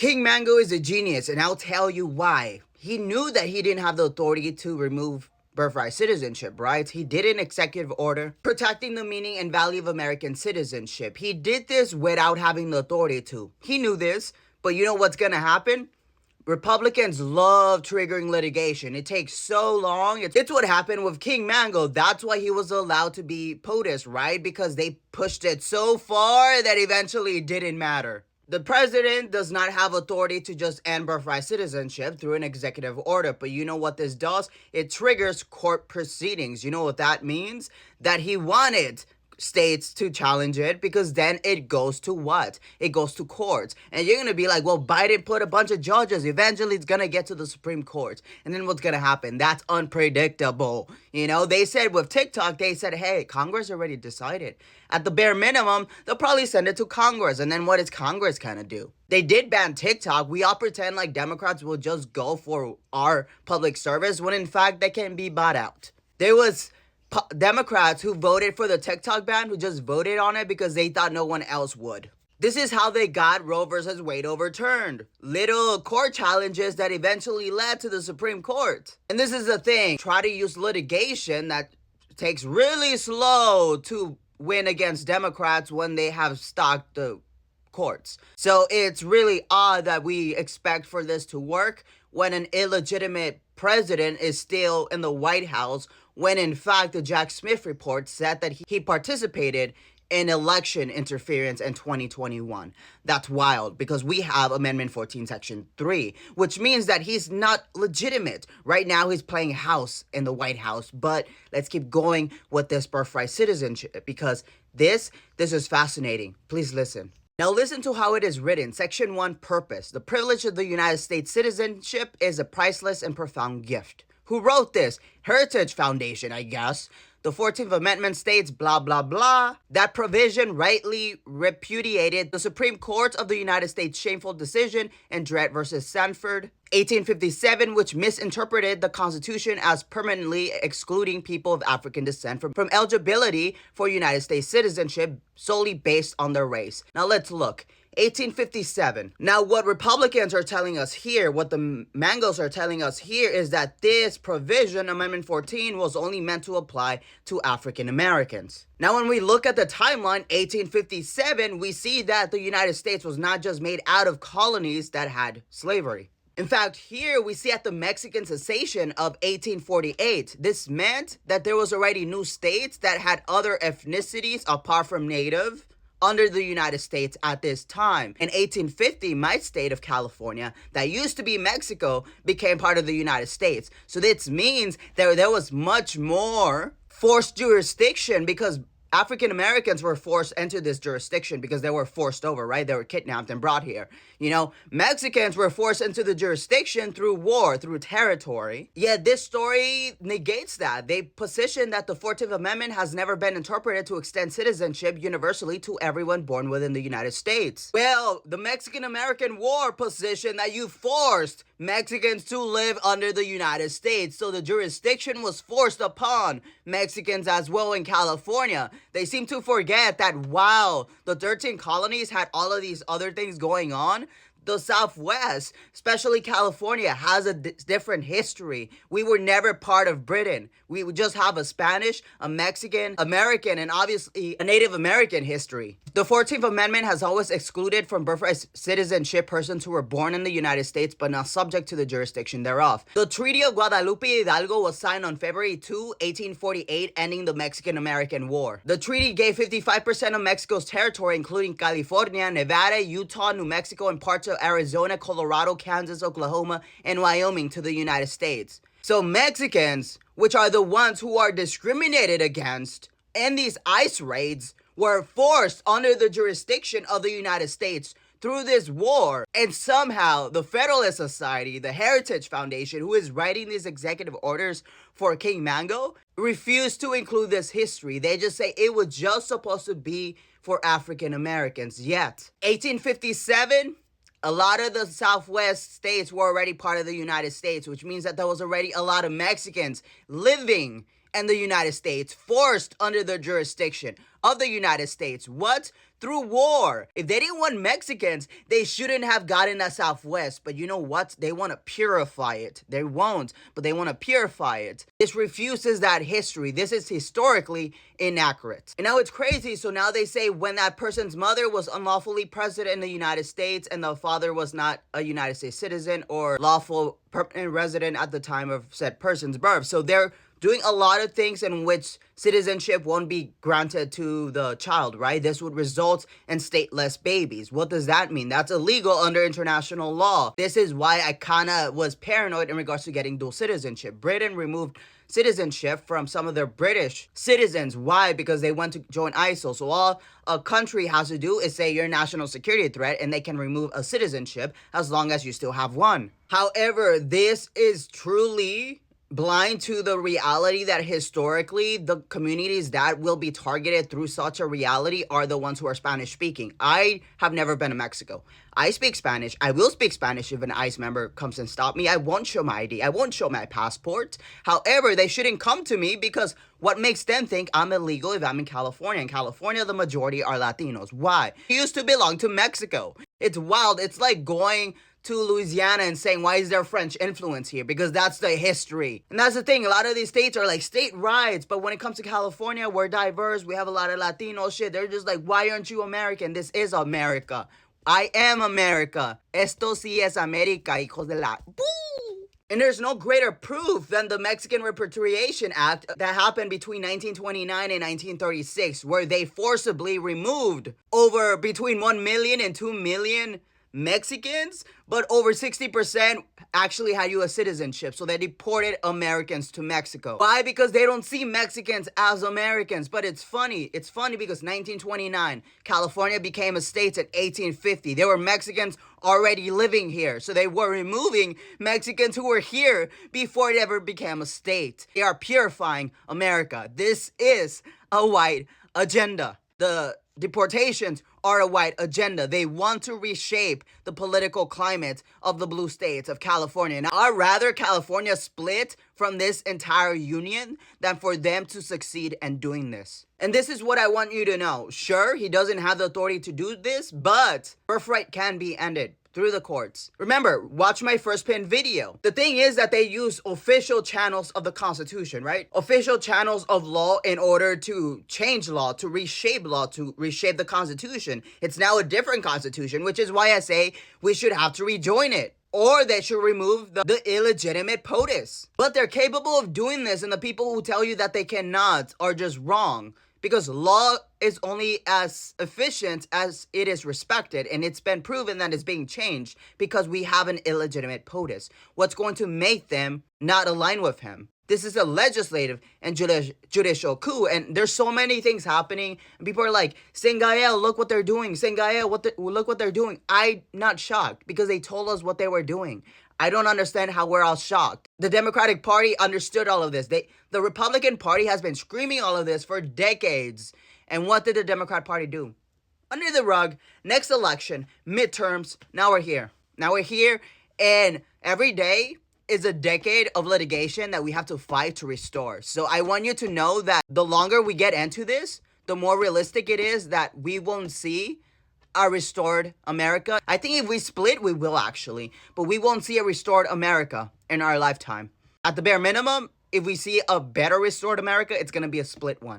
King Mango is a genius, and I'll tell you why. He knew that he didn't have the authority to remove birthright citizenship, right? He did an executive order protecting the meaning and value of American citizenship. He did this without having the authority to. He knew this, but you know what's gonna happen? Republicans love triggering litigation. It takes so long. It's what happened with King Mango. That's why he was allowed to be POTUS, right? Because they pushed it so far that eventually it didn't matter. The president does not have authority to just end birthright citizenship through an executive order. But you know what this does? It triggers court proceedings. You know what that means? That he wanted states to challenge it, because then it goes to what? It goes to courts. And you're going to be like, well, Biden put a bunch of judges. Eventually, it's going to get to the Supreme Court. And then what's going to happen? That's unpredictable. You know, they said with TikTok, they said, hey, Congress already decided. At the bare minimum, they'll probably send it to Congress. And then what does Congress kind of do? They did ban TikTok. We all pretend like Democrats will just go for our public service when in fact they can be bought out. There was Democrats who voted for the TikTok ban who just voted on it because they thought no one else would. This is how they got Roe versus Wade overturned. Little court challenges that eventually led to the Supreme Court. And this is the thing. Try to use litigation that takes really slow to win against Democrats when they have stocked the courts. So it's really odd that we expect for this to work when an illegitimate president is still in the White House, when in fact the Jack Smith report said that he participated in election interference in 2021. That's wild, because we have Amendment 14 Section 3, which means that he's not legitimate. Right now he's playing house in the White House, but let's keep going with this birthright citizenship, because this is fascinating. Please listen. Now listen to how it is written. Section 1, purpose. The privilege of the United States citizenship is a priceless and profound gift. Who wrote this? Heritage Foundation, I guess. The 14th Amendment states blah, blah, blah. That provision rightly repudiated the Supreme Court of the United States' shameful decision in Dredd versus Sanford, 1857, which misinterpreted the Constitution as permanently excluding people of African descent from eligibility for United States citizenship solely based on their race. Now let's look. 1857. Now what Republicans are telling us here, what the Mangos are telling us here, is that this provision, Amendment 14, was only meant to apply to African Americans. Now when we look at the timeline, 1857, we see that the United States was not just made out of colonies that had slavery. In fact, here we see at the Mexican cessation of 1848, this meant that there was already new states that had other ethnicities apart from Native under the United States at this time. In 1850, my state of California, that used to be Mexico, became part of the United States. So this means that there was much more forced jurisdiction, because African Americans were forced into this jurisdiction because they were forced over, right? They were kidnapped and brought here. You know, Mexicans were forced into the jurisdiction through war, through territory. Yet this story negates that. They position that the 14th Amendment has never been interpreted to extend citizenship universally to everyone born within the United States. Well, the Mexican-American War positioned that you forced Mexicans to live under the United States. So the jurisdiction was forced upon Mexicans as well in California. They seem to forget that while the 13 colonies had all of these other things going on, the Southwest, especially California, has a different history. We were never part of Britain. We would just have a Spanish, a Mexican, American, and obviously a Native American history. The 14th Amendment has always excluded from birthright citizenship persons who were born in the United States but not subject to the jurisdiction thereof. The Treaty of Guadalupe Hidalgo was signed on February 2, 1848, ending the Mexican-American War. The treaty gave 55% of Mexico's territory, including California, Nevada, Utah, New Mexico, and parts of Arizona, Colorado, Kansas, Oklahoma, and Wyoming, to the United States. So Mexicans, which are the ones who are discriminated against in these ICE raids, were forced under the jurisdiction of the United States through this war. And somehow the Federalist Society, the Heritage Foundation, who is writing these executive orders for King Mango, refused to include this history. They just say it was just supposed to be for African Americans. Yet 1857, a lot of the Southwest states were already part of the United States, which means that there was already a lot of Mexicans living and the United States, forced under the jurisdiction of the United States. What? Through war. If they didn't want Mexicans, they shouldn't have gotten a Southwest. But you know what? They want to purify it. They won't, but they want to purify it. This refuses that history. This is historically inaccurate. And now it's crazy. So now they say when that person's mother was unlawfully present in the United States and the father was not a United States citizen or lawful permanent resident at the time of said person's birth. So they're doing a lot of things in which citizenship won't be granted to the child, right? This would result in stateless babies. What does that mean? That's illegal under international law. This is why I kind of was paranoid in regards to getting dual citizenship. Britain removed citizenship from some of their British citizens. Why? Because they went to join ISIL. So all a country has to do is say you're a national security threat and they can remove a citizenship as long as you still have one. However, this is truly blind to the reality that historically the communities that will be targeted through such a reality are the ones who are Spanish speaking. I have never been to Mexico. I speak Spanish. I will speak Spanish if an ICE member comes and stop me. I won't show my ID. I won't show my passport. However, they shouldn't come to me because what makes them think I'm illegal if I'm in California? In California, the majority are Latinos. Why? He used to belong to Mexico. It's wild. It's like going to Louisiana and saying, why is there French influence here? Because that's the history. And that's the thing. A lot of these states are like state rights. But when it comes to California, we're diverse. We have a lot of Latino shit. They're just like, why aren't you American? This is America. I am America. Esto sí es América, hijos de la... Boo! And there's no greater proof than the Mexican Repatriation Act that happened between 1929 and 1936, where they forcibly removed over between 1 million and 2 million Mexicans, but over 60% actually had U.S. citizenship. So they deported Americans to Mexico. Why? Because they don't see Mexicans as Americans. But it's funny. It's funny because 1929, California became a state in 1850. There were Mexicans already living here. So they were removing Mexicans who were here before it ever became a state. They are purifying America. This is a white agenda. The deportations are a white agenda. They want to reshape the political climate of the blue states of California. And I'd rather California split from this entire union than for them to succeed in doing this. And this is what I want you to know. Sure, he doesn't have the authority to do this, but birthright can be ended through the courts. Remember, watch my first pin video. The thing is that they use official channels of the Constitution, right? Official channels of law in order to change law, to reshape the Constitution. It's now a different Constitution, which is why I say we should have to rejoin it. Or they should remove the illegitimate POTUS. But they're capable of doing this, and the people who tell you that they cannot are just wrong. Because law is only as efficient as it is respected, and it's been proven that it's being changed because we have an illegitimate POTUS. What's going to make them not align with him? This is a legislative and judicial coup, and there's so many things happening, and people are like, Sengael, look what they're doing. Sengael, look what they're doing. I'm not shocked because they told us what they were doing. I don't understand how we're all shocked. The Democratic Party understood all of this. The Republican Party has been screaming all of this for decades. And what did the Democrat Party do? Under the rug, next election, midterms, now we're here. And every day is a decade of litigation that we have to fight to restore. So I want you to know that the longer we get into this, the more realistic it is that we won't see a restored America. I think if we split, we will actually, but we won't see a restored America in our lifetime. At the bare minimum, if we see a better restored America, it's going to be a split one.